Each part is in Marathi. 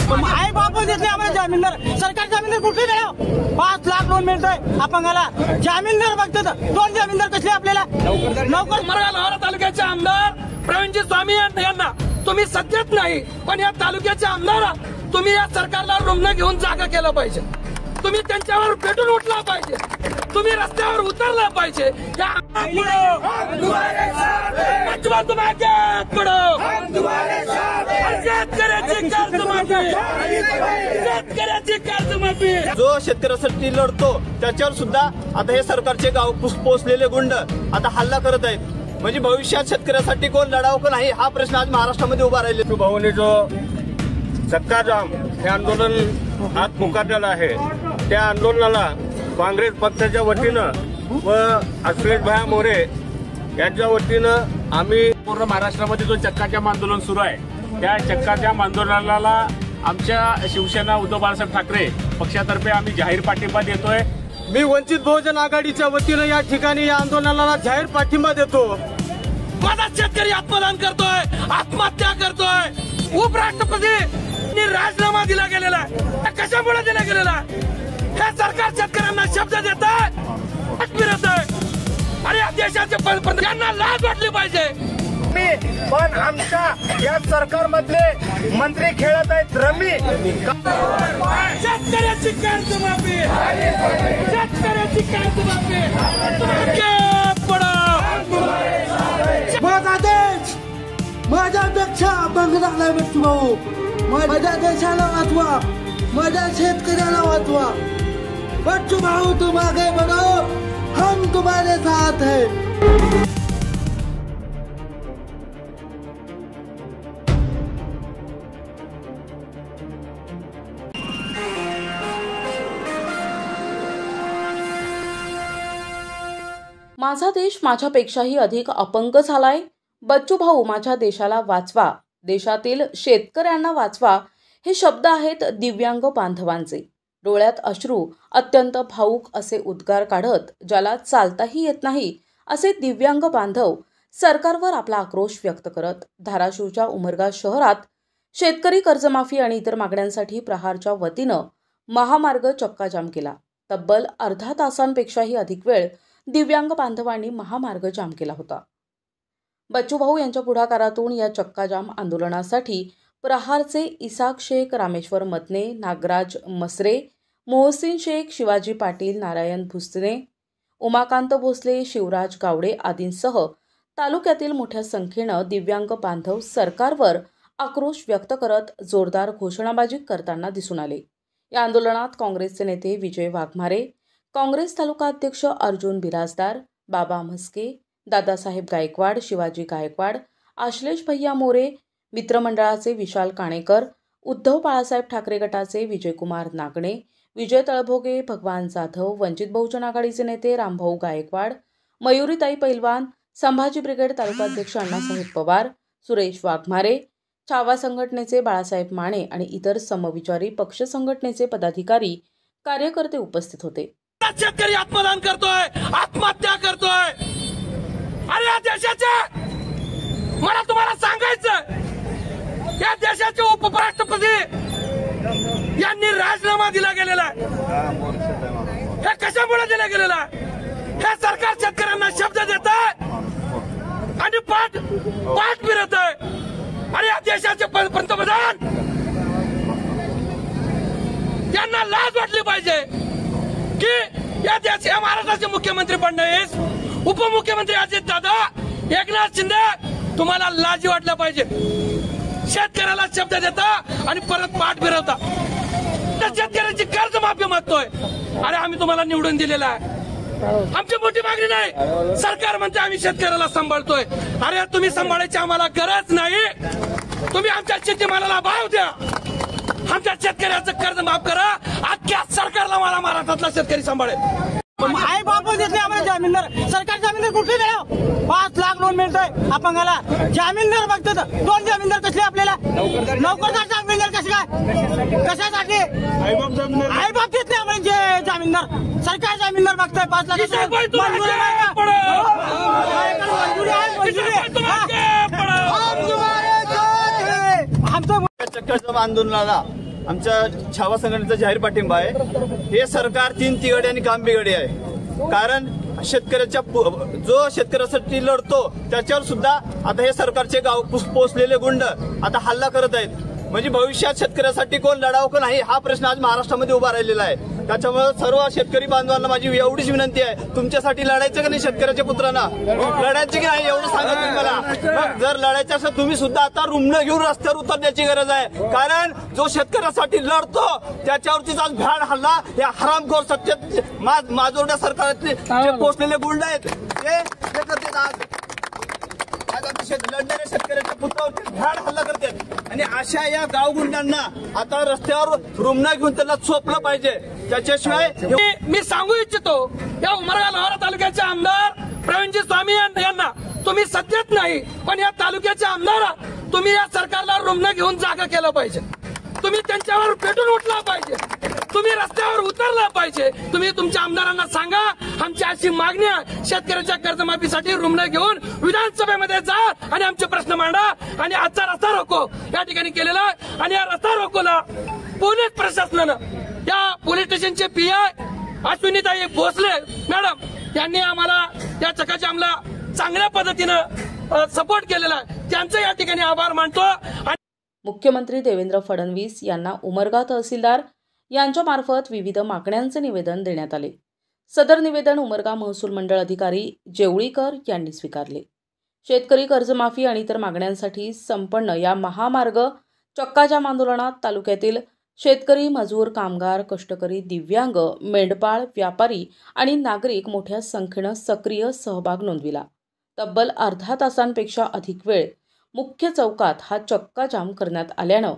आई बाप देते आम्हाला जामीनदार, सरकार जामीनदार कुठे द्या? 5 लाख लोन मिळतोय अपंगाला, जामीनदार बघतात. 2 जामीनदार कसले आपल्याला? लवकर लोहारा तालुक्याचे आमदार प्रवीणजी स्वामी यांना तुम्ही सध्याच नाही, पण या तालुक्याचे आमदार तुम्ही या सरकारला रुग्ण घेऊन जागा केलं पाहिजे. तुम्ही त्यांच्यावर पेटून उठला पाहिजे, तुम्ही रस्त्यावर उतरला पाहिजे. जो शेतकऱ्यासाठी लढतो त्याच्यावर सुद्धा आता हे सरकारचे गाव पोचलेले गुंड आता हल्ला करत आहेत. म्हणजे भविष्यात शेतकऱ्यासाठी कोण लढावं का नाही हा प्रश्न आज महाराष्ट्रामध्ये उभा राहिला. भाऊने जो चक्का जाम हे आंदोलन आज पुकारलेलं आहे, त्या आंदोलनाला काँग्रेस पक्षाच्या वतीनं व अश्लेष भाया मोरे यांच्या वतीनं आम्ही पूर्ण महाराष्ट्रामध्ये जो चक्का जाम आंदोलन सुरू आहे त्या चक्का जाम आंदोलनाला आमच्या शिवसेना उद्धव बाळासाहेब ठाकरे पक्षातर्फे आम्ही जाहीर पाठिंबा देतोय. मी वंचित बहुजन आघाडीच्या वतीनं या ठिकाणी या आंदोलनाला जाहीर पाठिंबा देतो. माझा शेतकरी आत्मदान करतोय, आत्महत्या करतोय. उपराष्ट्रपती राजीनामा दिला गेलेला आहे, कशामुळे दिला गेलेला आहे? हे सरकार शेतकऱ्यांना शब्द देत आहे आणि या देशाचे पंतप्रधानांना लाज वाटली पाहिजे. पण आमच्या या सरकारमधले मंत्री खेळत आहेत रमी. शेतकऱ्याची कर्जमाफी, शेतकऱ्याची कर्जमाफी. माझा देश माझ्यापेक्षा बंगला बच्चू भाऊ, माझ्या देशाला वाचवा, माझ्या शेतकऱ्याला वाचवा. बच्चू भाऊ तुम आगे बढ़ो, हम तुम्हारे साथ है. माझा देश माझ्यापेक्षाही अधिक अपंग झालाय. बच्चू भाऊ माझ्या देशाला वाचवा, देशातील शेतकऱ्यांना वाचवा हे शब्द आहेत दिव्यांग बांधवांचे. डोळ्यात अश्रू, अत्यंत भावूक असे उद्गार काढत ज्याला चालताही येत नाही असे दिव्यांग बांधव सरकारवर आपला आक्रोश व्यक्त करत धाराशिवच्या उमरगा शहरात शेतकरी कर्जमाफी आणि इतर मागण्यांसाठी प्रहारच्या वतीनं महामार्ग चक्काजाम केला. तब्बल अर्धा तासांपेक्षाही अधिक वेळ दिव्यांग बांधवांनी महामार्ग जाम केला होता. बच्चू भाऊ यांच्या पुढाकारातून या चक्काजाम आंदोलनासाठी प्रहारचे इसाक शेख, रामेश्वर मतने, नागराज मसरे, मोहसिन शेख, शिवाजी पाटील, नारायण भुसने, उमाकांत भोसले, शिवराज गावडे आदींसह तालुक्यातील मोठ्या संख्येनं दिव्यांग बांधव सरकारवर आक्रोश व्यक्त करत जोरदार घोषणाबाजी करताना दिसून आले. या आंदोलनात काँग्रेसचे नेते विजय वाघमारे, काँग्रेस तालुका अध्यक्ष अर्जुन बिराजदार, बाबा म्हस्के, दादासाहेब गायकवाड, शिवाजी गायकवाड, आश्लेष भैया मोरे, मित्रमंडळाचे विशाल काणेकर, उद्धव बाळासाहेब ठाकरे गटाचे विजयकुमार नागणे, विजय तळभोगे, भगवान जाधव, वंचित बहुजन आघाडीचे नेते रामभाऊ गायकवाड, मयुरीताई पैलवान, संभाजी ब्रिगेड तालुकाध्यक्ष अण्णासाहेब पवार, सुरेश वाघमारे, छावा संघटनेचे बाळासाहेब माने आणि इतर समविचारी पक्ष संघटनेचे पदाधिकारी, कार्यकर्ते उपस्थित होते. शेतकरी आत्मदान करतोय, आत्महत्या करतोय. अरे या देशाचे मला तुम्हाला सांगायचं, या देशाचे उपराष्ट्रपती यांनी राजीनामा दिला गेलेला आहे. हे कशामुळे दिला गेलेला आहे? हे सरकार शेतकऱ्यांना शब्द देत आहे आणि पाठ फिरत आहे. अरे या देशाचे पंतप्रधान यांना लाज वाटली पाहिजे की या महाराष्ट्राचे मुख्यमंत्री फडणवीस, उपमुख्यमंत्री अजित दादा, एकनाथ शिंदे तुम्हाला लाजी वाटल्या पाहिजे. शेतकऱ्याला शब्द देता आणि परत पाठ फिरवता. शेतकऱ्याची कर्जमाफी मागतोय. अरे आम्ही तुम्हाला निवडून दिलेला आहे, आमची मोठी मागणी नाही. सरकार म्हणते आम्ही शेतकऱ्याला सांभाळतोय. अरे तुम्ही सांभाळायची आम्हाला गरज नाही. तुम्ही आमच्या शेतीमालाला भाव द्या, आमच्या शेतकऱ्याचं कर्ज माफ करा. अख्ख्या सरकारला मला महाराष्ट्रातला शेतकरी सांभाळेल. आई बाप देते आम्हाला जामीनदार, सरकार जामीनदार कुठे द्या? 5 लाख लोन मिळतोय अपंगाला, जामीनदार बघतात. 2 जामीनदार कसले आपल्याला? लवकर जामीनदार कसे काय? कशासाठी? आई बाप देत नाही आम्हाला जामीनदार, सरकार जामीनदार बघताय. 5 लाख चक्काजाम आंदोलनाला आमच्या छावा संघटनेचा जाहीर पाठिंबा आहे. हे सरकार 3 तिघडे आणि काम बिघडे आहे. कारण शेतकऱ्याच्या जो शेतकऱ्यासाठी लढतो त्याच्यावर सुद्धा आता हे सरकारचे गाव पोचलेले गुंड आता हल्ला करत आहेत. म्हणजे भविष्यात शेतकऱ्यासाठी कोण लढावं का नाही हा प्रश्न आज महाराष्ट्रामध्ये उभा राहिलेला आहे. त्याच्यामुळे सर्व शेतकरी बांधवांना माझी एवढीच विनंती आहे, तुमच्यासाठी लढायचं का नाही? शेतकऱ्याच्या पुत्रांना लढायचं की नाही एवढं सांगा तुम्ही मला. जर लढायचं असेल तुम्ही सुद्धा आता रुमणं घेऊन रस्त्यावर उतरण्याची गरज आहे. कारण जो शेतकऱ्यासाठी लढतो त्याच्यावरतीच आज भ्याड हल्ला या हरामखोर सत्तेत माजोर्डा सरकारचे जे पोचलेले गुंड आहेत ते करतात. आज लढणाऱ्या शेतकऱ्याच्या पुत्रावरती भ्याड हल्ला करतात आणि अशा या गाव गुंडांना आता रस्त्यावर रुमणं घेऊन त्याला चोपलं पाहिजे. त्याच्याशिवाय मी सांगू इच्छितो या उमरगा लोहारा तालुक्याचे आमदार प्रवीणजी स्वामी यांना तुम्ही सध्याच नाही पण या तालुक्याचे आमदार तुम्ही या सरकारला रुमणं घेऊन जागा केलं पाहिजे. तुम्ही त्यांच्यावर पेटून उठला पाहिजे. तुम्ही रस्त्यावर उतरला पाहिजे. तुम्ही तुमच्या आमदारांना सांगा आमची अशी मागणी आहे, शेतकऱ्याच्या कर्जमाफीसाठी रुमणं घेऊन विधानसभेमध्ये जा आणि आमचे प्रश्न मांडा. आणि आजचा रस्ता रोको या ठिकाणी केलेला आहे आणि या रस्ता रोकोला पोलीस प्रशासनानं या पोलीस स्टेशनचे पीआय अश्विनीताई भोसले मॅडम यांनी आम्हाला या चकाजामला चांगल्या पद्धतीनं सपोर्ट केलेला आहे. त्यांचं या ठिकाणी आभार मानतो. मुख्यमंत्री देवेंद्र फडणवीस यांना उमरगा तहसीलदार यांच्यामार्फत विविध मागण्यांचे निवेदन देण्यात आले. सदर निवेदन उमरगा महसूल मंडळ अधिकारी जेवळीकर यांनी स्वीकारले. शेतकरी कर्जमाफी आणि इतर मागण्यांसाठी संपन्न या महामार्ग चक्काजाम आंदोलनात तालुक्यातील शेतकरी, मजूर, कामगार, कष्टकरी, दिव्यांग, मेंढपाळ, व्यापारी आणि नागरिक मोठ्या संख्येनं सक्रिय सहभाग नोंदविला. तब्बल अर्धा तासांपेक्षा अधिक वेळ मुख्य चौकात हा चक्काजाम करण्यात आल्यानं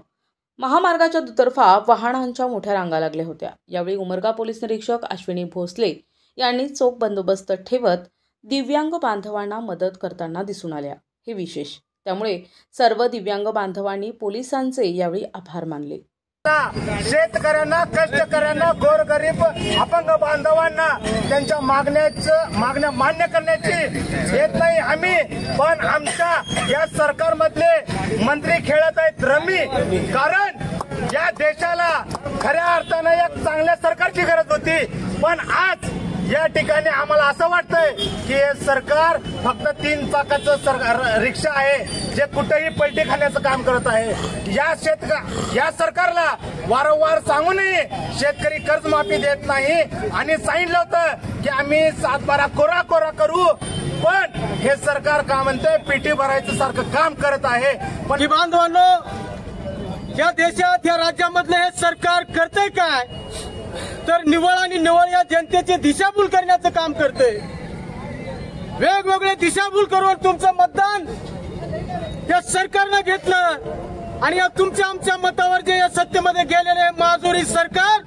महामार्गाच्या दुतर्फा वाहनांच्या मोठ्या रांगा लागल्या होत्या. यावेळी उमरगा पोलीस निरीक्षक अश्विनी भोसले यांनी चोख बंदोबस्त ठेवत दिव्यांग बांधवांना मदत करताना दिसून आल्या. हे विशेष. त्यामुळे सर्व दिव्यांग बांधवांनी पोलिसांचे यावेळी आभार मानले. शेतकऱ्यांना, कष्टकऱ्यांना, गोरगरीब अपंग बांधवांना त्यांच्या मागण्या मान्य करण्याची येत नाही आम्ही. पण आमच्या या सरकारमधले मंत्री खेळत आहेत रमी. कारण या देशाला खऱ्या अर्थानं एक चांगल्या सरकारची गरज होती. पण आज या ठिकाणी आम्हाला असं वाटतंय की हे सरकार फक्त 3 चाकाचं रिक्षा आहे जे कुठेही पलटी खाण्याचं काम करत आहे. या सरकारला वारंवार सांगूनही शेतकरी कर्जमाफी देत नाही आणि सांगितलं होतं की आम्ही 7-12 कोरा करू. पण हे सरकार काय म्हणतंय पेटी भरायचं सारखं काम करत आहे. पण बांधवांनो, या देशात या राज्यामधलं हे सरकार करतंय काय तर निवळ आणि निवळ या जनतेची दिशाभूल करण्याचं काम करतंय. वेगवेगळे दिशाभूल करून तुमचं मतदान या सरकारनं घेतलं आणि या तुमच्या आमच्या मतावर जे या सत्तेमध्ये गेलेले माजुरी सरकार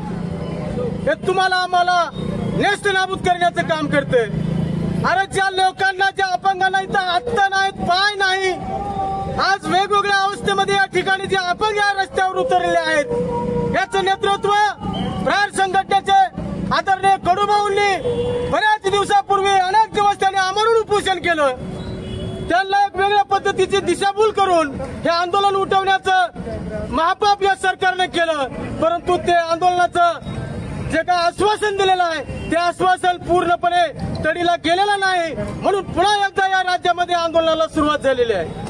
हे तुम्हाला आम्हाला नेस्त नाबूद करण्याचं काम करतंय. अरे ज्या लोकांना, ज्या अपंगांना इथं हात नाहीत, पाय नाही, आज वेगवेगळ्या अवस्थेमध्ये या ठिकाणी जे अपंग या रस्त्यावर उतरलेले आहेत याचं नेतृत्व प्रहार संघटनेचे आदरणीय कडूभाऊंनी बऱ्याच दिवसापूर्वी अनेक दिवस त्यांनी आमरण उपोषण केलं. त्यांना एक वेगळ्या पद्धतीची दिशाभूल करून हे आंदोलन उठवण्याचं महापाप या सरकारने केलं. परंतु ते आंदोलनाचं जे काय आश्वासन दिलेलं आहे ते आश्वासन पूर्णपणे तडीला गेलेलं नाही. म्हणून पुन्हा एकदा या राज्यामध्ये आंदोलनाला सुरुवात झालेली आहे.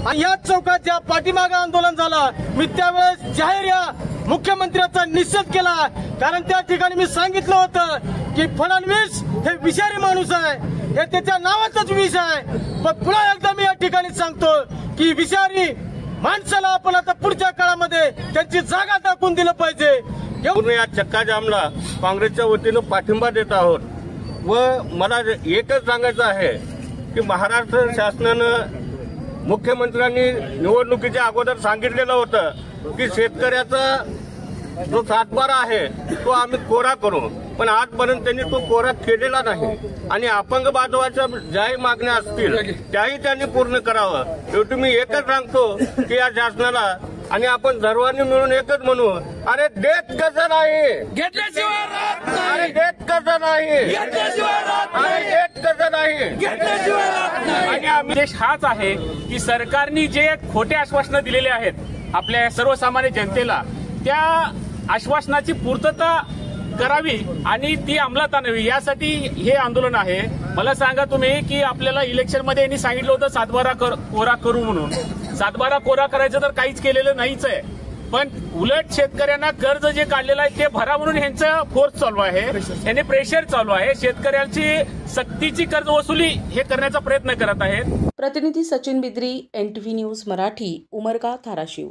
आणि याच चौकात ज्या पाठीमागे आंदोलन झालं मी त्यावेळेस जाहीर या मुख्यमंत्र्यांचा निषेध केला. कारण त्या ठिकाणी मी सांगितलं होतं की फडणवीस हे विषारी माणूस आहे, हे त्याच्या नावाचाच विष आहे. पण पुन्हा एकदा मी या ठिकाणी सांगतो की विषारी माणसाला आपण आता पुढच्या काळामध्ये त्यांची जागा दाखवून दिलं पाहिजे. या चक्काजामला काँग्रेसच्या वतीनं पाठिंबा देत आहोत. व मला एकच सांगायचं आहे की महाराष्ट्र शासनानं, मुख्यमंत्र्यांनी निवडणुकीच्या अगोदर सांगितलेलं होतं की शेतकऱ्याचा जो 7-12 आहे तो आम्ही कोरा करू. पण आजपर्यंत त्यांनी तो कोरा केलेला नाही. आणि अपंग बांधवाच्या ज्याही मागण्या असतील त्याही त्यांनी पूर्ण करावं. शेवटी मी एकच सांगतो की या शासनाला आणि आपण सर्वांनी मिळून एकच म्हणू, अरे देत कसं नाही, घेतल्याशिवाय राहत नाही. अरे देत कसं नाही, घेतल्याशिवाय राहत अरे नाही. देत कसं नाही, घेतल्याशिवाय राहत नाही. आणि उद्देश हाच आहे की सरकारने जे खोटे आश्वासनं दिलेले आहेत आपल्या सर्वसामान्य जनतेला त्या आश्वासनाची पूर्तता करावी आणि ती अंमलात आणावी यासाठी हे आंदोलन आहे. मला सांगा तुम्ही की आपल्याला इलेक्शनमध्ये यांनी सांगितलं होतं 7/12 कोरा करू म्हणून. 7/12 कोरा करायचं तर काहीच केलेलं नाहीच आहे, पण उलट शेतकऱ्यांना कर्ज जे काढलेलं आहे ते भरा म्हणून यांचं फोर्स चालू आहे, यांनी प्रेशर चालू आहे. शेतकऱ्यांची सक्तीची कर्ज वसुली हे करण्याचा प्रयत्न करत आहेत. प्रतिनिधी सचिन बिद्री, NTV न्यूज मराठी, उमरगा, धाराशिव.